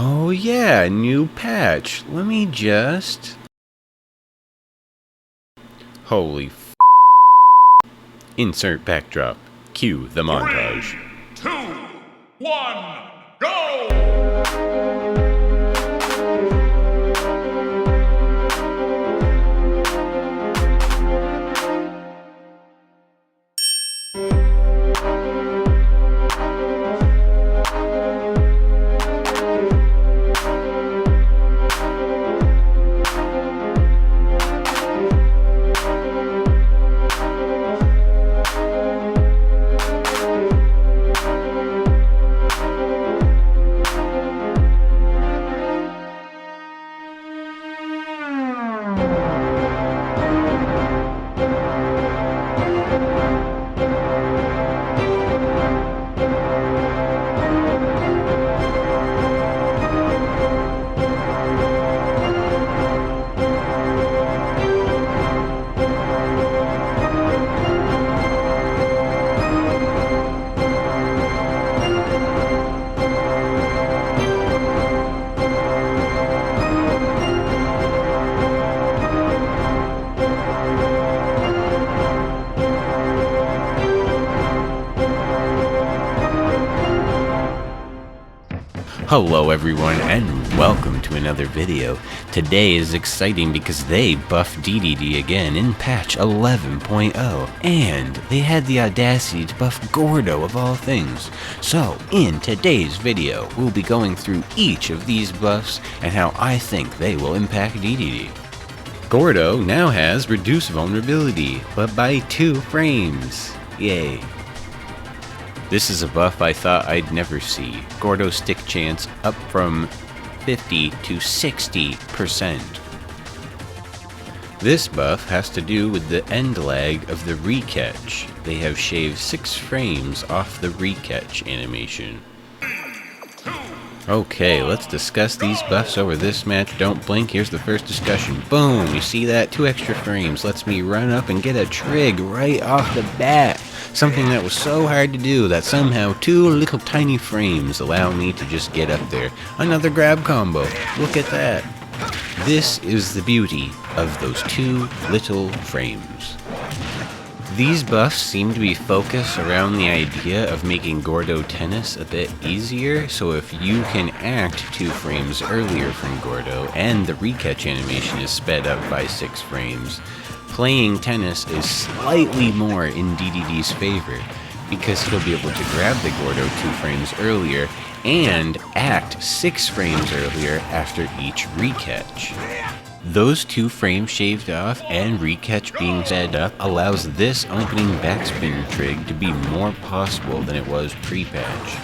Oh yeah, new patch. Let me just... Holy f***. Insert backdrop. Cue the montage. 3, 2, 1, go! Hello everyone and welcome to another video. Today is exciting because they buffed DEDEDE again in patch 11.0 and they had the audacity to buff GORDO of all things. So in today's video we'll be going through each of these buffs and how I think they will impact DEDEDE. GORDO now has reduced vulnerability, but by 2 frames. Yay. This is a buff I thought I'd never see. GORDO stick chance up from 50 to 60%. This buff has to do with the end lag of the recatch. They have shaved 6 frames off the recatch animation. Okay, let's discuss these buffs over this match. Don't blink, here's the first discussion. Boom, you see that? 2 extra frames lets me run up and get a trig right off the bat. Something that was so hard to do that somehow 2 little tiny frames allow me to just get up there. Another grab combo. Look at that. This is the beauty of those 2 little frames. These buffs seem to be focused around the idea of making GORDO tennis a bit easier, so if you can act 2 frames earlier from GORDO and the recatch animation is sped up by 6 frames, playing tennis is slightly more in DEDEDE's favor, because he'll be able to grab the GORDO 2 frames earlier and act 6 frames earlier after each recatch. Those 2 frames shaved off and recatch being sped up allows this opening backspin trig to be more possible than it was pre-patch.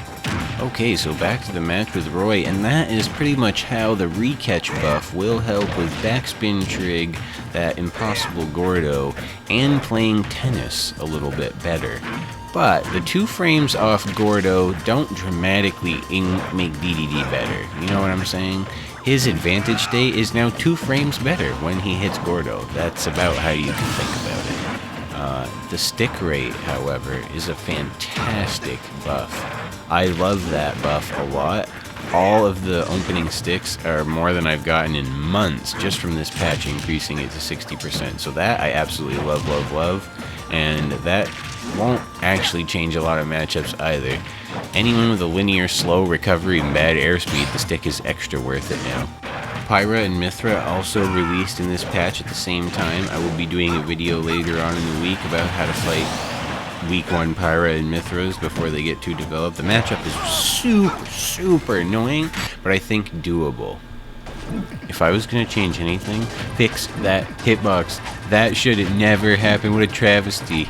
Okay, so back to the match with Roy, and that is pretty much how the recatch buff will help with backspin trig, that impossible GORDO, and playing tennis a little bit better. But the 2 frames off GORDO don't dramatically make DEDEDE better, you know what I'm saying? His advantage state is now 2 frames better when he hits GORDO. That's about how you can think about it. The stick rate, however, is a fantastic buff. I love that buff a lot. All of the opening sticks are more than I've gotten in months just from this patch increasing it to 60%. So that I absolutely love, love, love. And that won't actually change a lot of matchups either. Anyone with a linear slow recovery and bad airspeed, the stick is extra worth it now. Pyra and Mithra also released in this patch at the same time. I will be doing a video later on in the week about how to fight week 1 Pyra and Mithras before they get too developed. The matchup is super annoying, but I think doable. If I was going to change anything, fix that hitbox. That should have never happened. What a travesty.